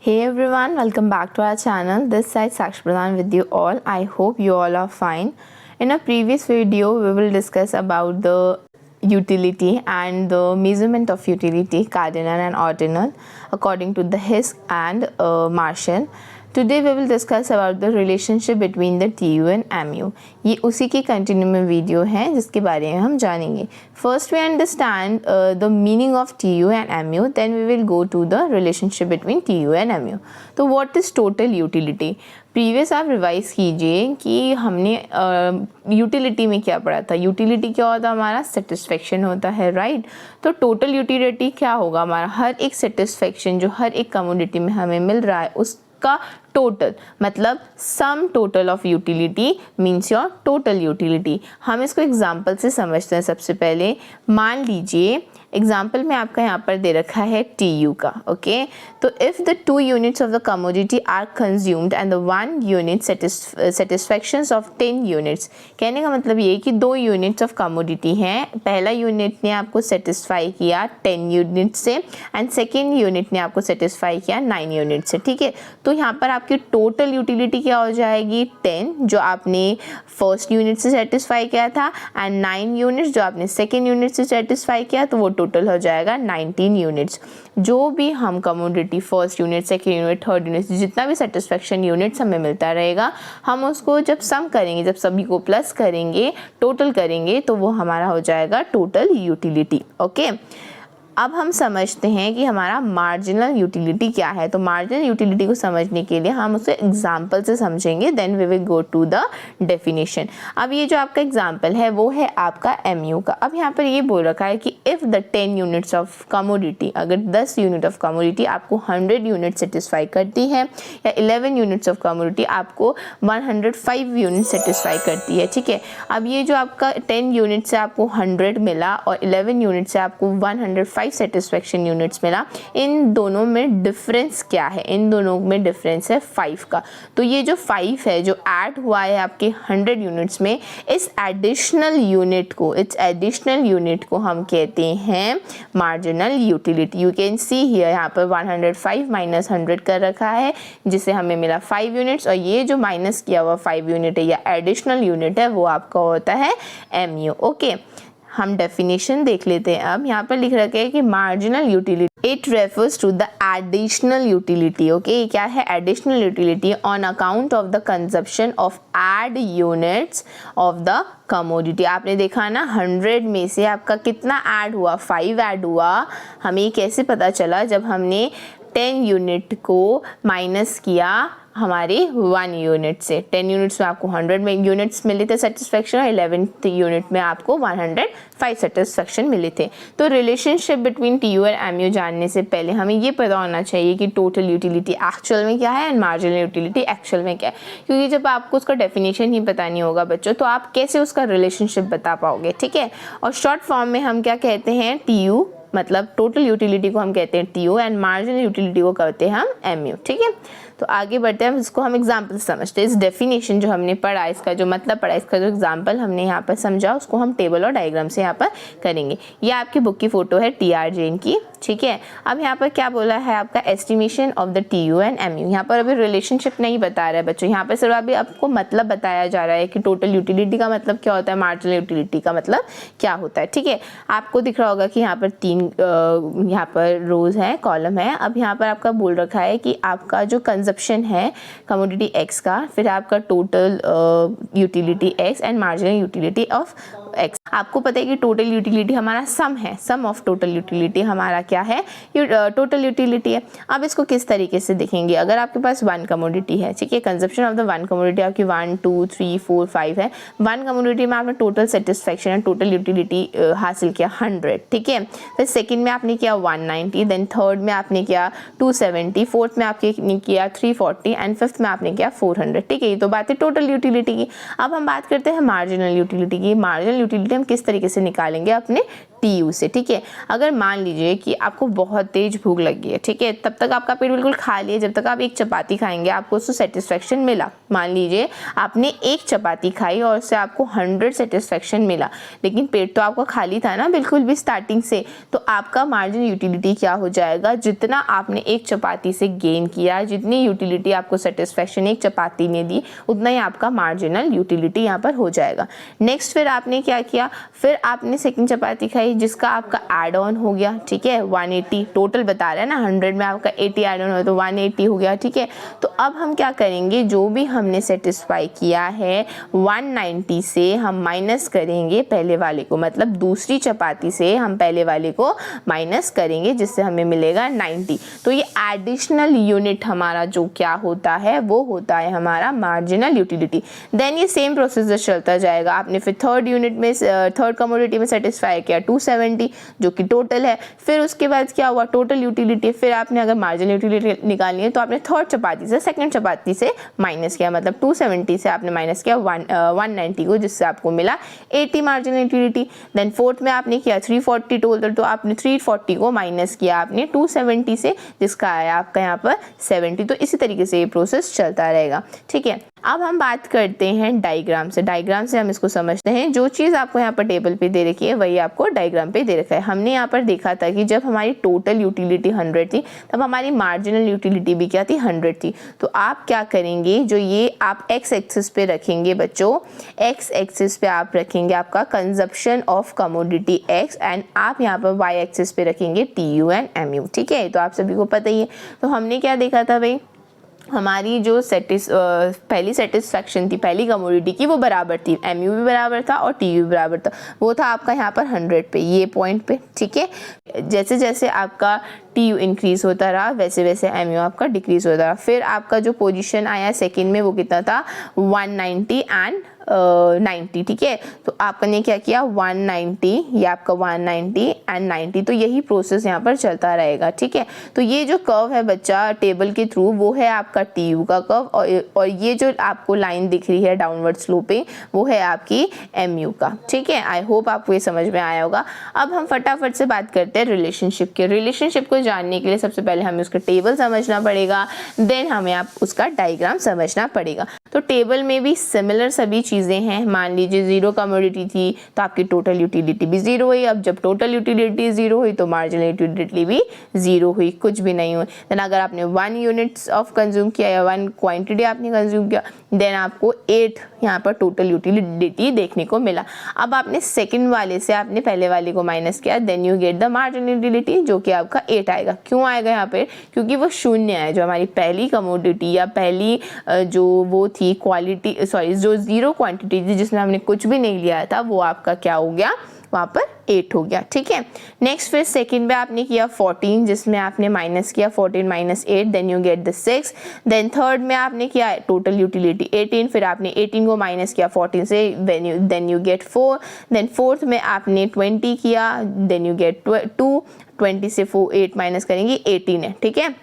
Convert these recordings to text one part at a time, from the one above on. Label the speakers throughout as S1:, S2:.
S1: Hey everyone, welcome back to our channel. This side Sakshi Pradhan with you all. I hope you all are fine. In a previous video, we will discuss about the utility and the measurement of utility, cardinal and ordinal, according to the His and Marshall. Today we will discuss about the relationship between the TU and MU. ये उसी की continue में video है जिसके बारे में हम जानेंगे. First we understand the meaning of TU and MU, then we will go to the relationship between TU and MU. तो what is total utility? Previous आप रिवाइज कीजिए कि हमने यूटिलिटी में क्या पढ़ा था. यूटिलिटी क्या होता है? हमारा सेटिस्फेक्शन होता है, राइट. तो टोटल यूटिलिटी क्या होगा? हमारा हर एक सेटिस्फेक्शन जो हर एक कमोडिटी में हमें मिल रहा है उसका टोटल, मतलब sum total of utility means your total utility. हम इसको एग्जांपल से समझते हैं. सबसे पहले मान लीजिए एग्जाम्पल में आपका यहाँ पर दे रखा है TU का, ओके. तो if the 2 units of the commodity are consumed and the 1 unit satisfactions of 10 units. कहने का मतलब ये कि 2 यूनिट्स ऑफ कमोडिटी हैं. पहला यूनिट ने आपको सेटिस्फाई किया 10 यूनिट से एंड सेकेंड यूनिट ने आपको सेटिस्फाई किया 9 यूनिट से, ठीक है. तो यहाँ पर आपकी टोटल यूटिलिटी क्या हो जाएगी? 10 जो आपने फर्स्ट यूनिट से सेटिस्फाई किया था एंड 9 यूनिट्स जो आपने सेकेंड यूनिट से सेटिस्फाई किया, तो वो टोटल हो जाएगा 19 यूनिट्स. जो भी हम commodity first unit, second unit, third unit, जितना भी सेटिस्फेक्शन यूनिट्स हमें मिलता रहेगा, हम उसको जब सम करेंगे, जब सभी को प्लस करेंगे, टोटल करेंगे, तो वो हमारा हो जाएगा टोटल यूटिलिटी, ओके. अब हम समझते हैं कि हमारा मार्जिनल यूटिलिटी क्या है. तो मार्जिनल यूटिलिटी को समझने के लिए हम उसे एग्जांपल से समझेंगे, then we will go to the definition. अब ये जो आपका एग्जांपल है वो है आपका MU का. अब यहाँ पर ये बोल रखा है कि if the 10 units of commodity, अगर 10 यूनिट ऑफ कमोडिटी आपको 100 यूनिट सेटिस्फाई करती है, या 11 यूनिट्स ऑफ कमोडिटी आपको 105 यूनिट सेटिस्फाई करती है, ठीक है. अब ये जो आपका 10 यूनिट से आपको 100 मिला और 11 यूनिट से आपको 105 सेटिस्फेक्शन यूनिट्स मिला, इन दोनों में डिफरेंस क्या है? इन दोनों में डिफरेंस है 5 का. तो ये जो 5 है जो ऐड हुआ है आपके 100 यूनिट्स में, इस एडिशनल यूनिट को हम कहते हैं marginal utility. You can see here यहाँ पर 105 माइनस 100 कर रखा है, जिससे हमें मिला 5 यूनिट्स, और ये जो माइनस किया हुआ 5 यूनिट है या एडिशनल यूनिट है वो आपका होता है MU, ओके. हम डेफिनेशन देख लेते हैं. अब यहाँ पर लिख रखा है कि marginal utility it refers to the additional utility, okay. क्या है additional utility? On account of the consumption of add units of the commodity. आपने देखा ना 100 में से आपका कितना ऐड हुआ? 5 ऐड हुआ. हमें कैसे पता चला? जब हमने 10 यूनिट को माइनस किया हमारे 1 यूनिट से. 10 यूनिट्स में आपको 100 में यूनिट्स मिले थे सेटिस्फेक्शन, और 11th यूनिट में आपको 105 सेटिस्फेक्शन मिले थे. तो रिलेशनशिप बिटवीन TU और MU जानने से पहले हमें ये पता होना चाहिए कि टोटल यूटिलिटी एक्चुअल में क्या है एंड मार्जिनल यूटिलिटी एक्चुअल में क्या है. क्योंकि जब आपको उसका डेफिनेशन ही पता नहीं होगा बच्चों, तो आप कैसे उसका रिलेशनशिप बता पाओगे, ठीक है. और शॉर्ट फॉर्म में हम क्या कहते हैं? TU मतलब टोटल यूटिलिटी को हम कहते हैं TU एंड मार्जिनल यूटिलिटी को कहते हैं हम MU, ठीक है. तो आगे बढ़ते हैं, इसको हम एग्जाम्पल से समझते हैं. इस डेफिनेशन जो हमने पढ़ा, इसका जो मतलब पढ़ा, इसका जो एग्जाम्पल हमने यहाँ पर समझा, उसको हम टेबल और डायग्राम से यहाँ पर करेंगे. ये आपकी बुक की फ़ोटो है TR जैन की, ठीक है. अब यहाँ पर क्या बोला है आपका? Estimation of the TU and MU. यहाँ पर अभी रिलेशनशिप नहीं बता रहा है बच्चों, यहाँ पर सिर्फ अभी आपको मतलब बताया जा रहा है कि टोटल यूटिलिटी का मतलब क्या होता है, मार्जिनल यूटिलिटी का मतलब क्या होता है, ठीक है. आपको दिख रहा होगा कि यहाँ पर 3 यहाँ पर रोज है, कॉलम है. अब यहाँ पर आपका बोल रखा है कि आपका जो कंजप्शन है कमोडिटी X का, फिर आपका total utility X and marginal utility of X. आपको पता है कि टोटल यूटिलिटी हमारा सम है. सम ऑफ टोटल यूटिलिटी हमारा क्या है? टोटल यूटिलिटी है. अब इसको किस तरीके से देखेंगे? अगर आपके पास 1 कमोडिटी है, ठीक है, कंजप्शन ऑफ द 1 कमोडिटी आपकी 1 2 3 4 5 है. 1 कमोडिटी में आपने total satisfaction and total utility हासिल किया 100, ठीक है. फिर सेकंड में आपने किया 190, देन थर्ड में आपने किया 270, फोर्थ में आपने किया 340 एंड फिफ्थ में आपने किया 400, ठीक है. ये तो बात है टोटल यूटिलिटी की. अब हम बात करते हैं मार्जिनल यूटिलिटी की. मार्जिनल यूटिलिटी हम किस तरीके से निकालेंगे? अपने टीयू से, ठीक है। अगर मान लीजिए कि आपको बहुत तेज भूख लगी है, ठीक है, तब तक आपका पेट बिल्कुल खाली है, जब तक आप एक चपाती खाएंगे आपको उससे सेटिस्फेक्शन मिला। मान लीजिए आपने एक चपाती खाई और उससे आपको 100 सेटिस्फेक्शन मिला, लेकिन पेट तो आपका खाली था ना बिल्कुल भी स्टार्टिंग से, तो आपका मार्जिनल यूटिलिटी क्या हो जाएगा, जितना आपने एक चपाती से गेन किया, जितनी यूटिलिटी आपको सेटिस्फेक्शन एक चपाती ने दी, उतना ही आपका मार्जिनल यूटिलिटी यहाँ पर हो जाएगा। नेक्स्ट फिर आपने क्या किया, फिर आपने सेकंड चपाती खाई जिसका आपका एड ऑन हो गया, ठीक है, 180 टोटल बता रहा है ना, 100 में आपका 80 एड ऑन हो तो 180 हो गया, ठीक है। तो अब हम क्या करेंगे, जो भी हमने सेटिस्फाई किया है 190 से हम माइनस करेंगे पहले वाले को, मतलब दूसरी चपाती से हम पहले वाले को माइनस करेंगे जिससे हमें मिलेगा 90। तो ये एडिशनल यूनिट हमारा जो क्या होता है वो होता है हमारा मार्जिनल यूटिलिटी। देन ये सेम प्रोसीजर चलता जाएगा। आपने फिर थर्ड यूनिट में थर्ड कमोडिटी में सेटिस्फाई किया 270 जो कि टोटल है, फिर उसके बाद क्या हुआ टोटल यूटिलिटी, फिर आपने अगर मार्जिनल यूटिलिटी निकालनी है तो आपने थर्ड चपाती से सेकंड चपाती से माइनस किया, मतलब 270 से आपने माइनस किया 190 को, जिससे आपको मिला 80 मार्जिनल यूटिलिटी। देन फोर्थ में आपने किया 340 टोटल, तो आपने 340 को माइनस किया आपने 270 से, जिसका आया आपका यहाँ पर 70। तो इसी तरीके से ये प्रोसेस चलता रहेगा, ठीक है। अब हम बात करते हैं डायग्राम से। डायग्राम से हम इसको समझते हैं, जो चीज़ आपको यहाँ पर टेबल पे दे रखी है वही आपको डायग्राम पे दे रखा है। हमने यहाँ पर देखा था कि जब हमारी टोटल यूटिलिटी 100 थी तब हमारी मार्जिनल यूटिलिटी भी क्या थी 100 थी। तो आप क्या करेंगे, जो ये आप एक्स एक्सिस पे रखेंगे बच्चों, एक्स एक्सिस पे आप रखेंगे आपका consumption of commodity x, and आप यहाँ पर वाई एक्सिस पे रखेंगे टीयू एंड एमयू, ठीक है। तो आप सभी को पता ही है। तो हमने क्या देखा था भाई, हमारी जो पहली सेटिस्फैक्शन थी पहली कमोडिटी की वो बराबर थी, एमयू भी बराबर था और टीयू भी बराबर था, वो था आपका यहाँ पर 100 पे, ये पॉइंट पे, ठीक है। जैसे जैसे आपका टीयू इंक्रीज होता रहा वैसे वैसे एमयू आपका डिक्रीज होता रहा। फिर आपका जो पोजीशन आया सेकंड में वो कितना था 190 एंड 90, ठीक है। तो आपने क्या किया 190, ये आपका 190 एंड 90, तो यही प्रोसेस यहाँ पर चलता रहेगा, ठीक है। तो ये जो कर्व है बच्चा टेबल के थ्रू वो है आपका टीयू का कर्व, और ये जो आपको लाइन दिख रही है डाउनवर्ड स्लोपिंग वो है आपकी एमयू का, ठीक है। आई होप आपको ये समझ में आया होगा। अब हम फटाफट से बात करते हैं रिलेशनशिप के। रिलेशनशिप को जानने के लिए सबसे पहले हमें उसका टेबल समझना पड़ेगा, देन हमें आप उसका डायग्राम समझना पड़ेगा। तो टेबल में भी सिमिलर सभी चीज़ें हैं। मान लीजिए जीरो कमोडिटी थी तो आपकी टोटल यूटिलिटी भी जीरो हुई। अब जब टोटल यूटिलिटी जीरो हुई तो मार्जिनल यूटिलिटी भी जीरो हुई, कुछ भी नहीं हुई। देन अगर आपने 1 यूनिट्स ऑफ कंज्यूम किया या 1 क्वांटिटी आपने कंज्यूम किया, देन आपको 8 यहाँ पर टोटल यूटिलिटी देखने को मिला। अब आपने सेकंड वाले से आपने पहले वाले को माइनस किया, then you get the marginal utility जो कि आपका 8 आएगा। क्यों आएगा यहाँ पे, क्योंकि वो शून्य है। जो हमारी पहली कमोडिटी या पहली जो वो थी क्वालिटी, सॉरी जो जीरो क्वांटिटी थी जिसमें हमने कुछ भी नहीं लिया था, वो आपका क्या हो गया, वहाँ पर 8 हो गया, ठीक है। नेक्स्ट फिर सेकंड में आपने किया 14 जिसमें आपने माइनस किया 14 minus 8, then you get the 6। Then third में आपने किया टोटल यूटिलिटी 18, फिर आपने 18 को माइनस किया 14 से, then you get 4। Then fourth में आपने 20 किया, देन यू गेट 2, 20 से 8 माइनस करेंगे 18 है, ठीक है।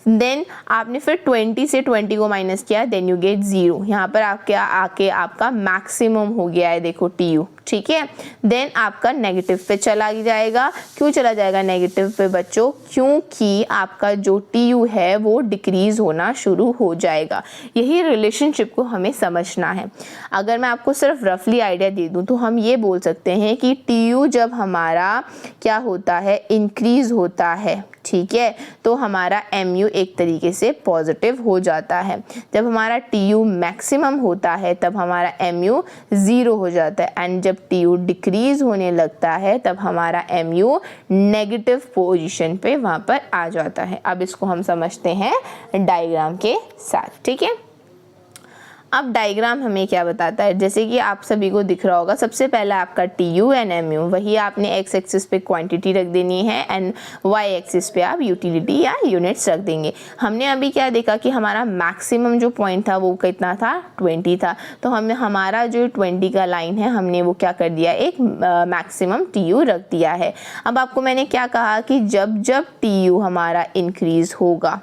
S1: देन आपने फिर 20 से 20 को माइनस किया, देन यू गेट 0। यहाँ पर आके आपका मैक्सिमम हो गया है, देखो टीयू, ठीक है। देन आपका नेगेटिव पे चला जाएगा। क्यों चला जाएगा नेगेटिव पे बच्चों, क्योंकि आपका जो टीयू है वो डिक्रीज होना शुरू हो जाएगा। यही रिलेशनशिप को हमें समझना है। अगर मैं आपको सिर्फ रफली आइडिया दे दूं तो हम ये बोल सकते हैं कि टीयू जब हमारा क्या होता है, इंक्रीज होता है, ठीक है, तो हमारा एमयू एक तरीके से पॉजिटिव हो जाता है। जब हमारा टीयू मैक्सिमम होता है तब हमारा एमयू 0 हो जाता है, एंड जब टीयू डिक्रीज होने लगता है तब हमारा एमयू नेगेटिव पोजीशन पे वहाँ पर आ जाता है। अब इसको हम समझते हैं डायग्राम के साथ, ठीक है। अब डायग्राम हमें क्या बताता है, जैसे कि आप सभी को दिख रहा होगा, सबसे पहला आपका टीयू एंड एमयू, वही आपने एक्स एक्सिस पे क्वांटिटी रख देनी है एंड वाई एक्सिस पे आप यूटिलिटी या यूनिट्स रख देंगे। हमने अभी क्या देखा कि हमारा मैक्सिमम जो पॉइंट था वो कितना था, 20 था। तो हमने हमारा जो 20 का लाइन है हमने वो क्या कर दिया, एक मैक्सिमम टीयू रख दिया है। अब आपको मैंने क्या कहा कि जब जब टीयू हमारा इंक्रीज होगा,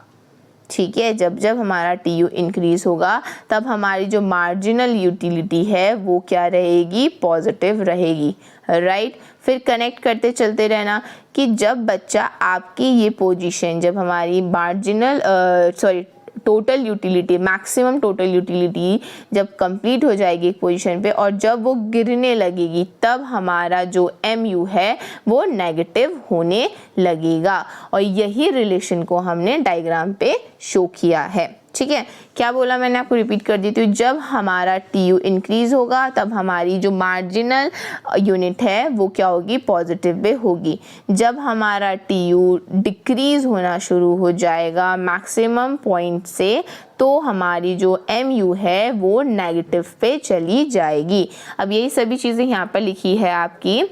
S1: ठीक है। जब जब हमारा टी यू इंक्रीज़ होगा तब हमारी जो मार्जिनल यूटिलिटी है वो क्या रहेगी, पॉजिटिव रहेगी, राइट। फिर कनेक्ट करते चलते रहना कि जब बच्चा आपकी ये पोजीशन, जब हमारी marginal total utility, maximum total utility जब कंप्लीट हो जाएगी एक पोजीशन पे और जब वो गिरने लगेगी तब हमारा जो एम यू है वो नेगेटिव होने लगेगा। और यही रिलेशन को हमने डायग्राम पे शो किया है, ठीक है। क्या बोला मैंने, आपको रिपीट कर देती हूँ। जब हमारा टी यू इंक्रीज़ होगा तब हमारी जो मार्जिनल यूनिट है वो क्या होगी, पॉजिटिव पे होगी। जब हमारा टी यू डिक्रीज़ होना शुरू हो जाएगा मैक्सिमम पॉइंट से तो हमारी जो एम यू है वो नेगेटिव पे चली जाएगी। अब यही सभी चीज़ें यहाँ पर लिखी है आपकी,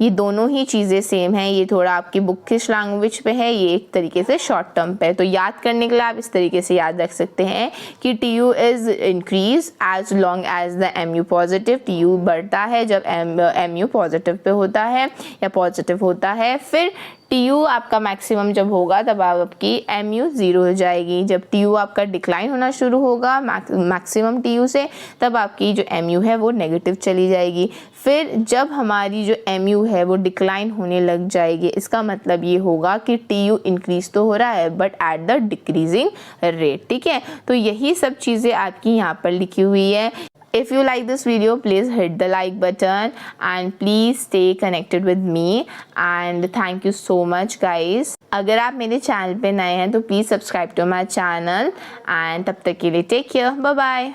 S1: ये दोनों ही चीज़ें सेम हैं। ये थोड़ा आपकी बुकिश लैंग्वेज पे है, ये एक तरीके से शॉर्ट टर्म पे है। तो याद करने के लिए आप इस तरीके से याद रख सकते हैं कि T U is increase as long as the M U positive. T U बढ़ता है जब एम यू पॉजिटिव पे होता है या पॉजिटिव होता है। फिर टी यू आपका मैक्सिमम जब होगा तब आपकी एम यू ज़ीरो हो जाएगी। जब टी यू आपका डिक्लाइन होना शुरू होगा मैक्सिमम टी यू से तब आपकी जो एम यू है वो नेगेटिव चली जाएगी। फिर जब हमारी जो एम यू है वो डिक्लाइन होने लग जाएगी, इसका मतलब ये होगा कि टी यू इंक्रीज तो हो रहा है but at the decreasing rate, ठीक है। तो यही सब चीज़ें आपकी यहाँ पर लिखी हुई है। If you like this video, please hit the like button and please stay connected with me and thank you so much guys. अगर आप मेरे चैनल पे नए हैं तो please subscribe to my channel and तब तक के लिए टेक केयर, बाय बाय।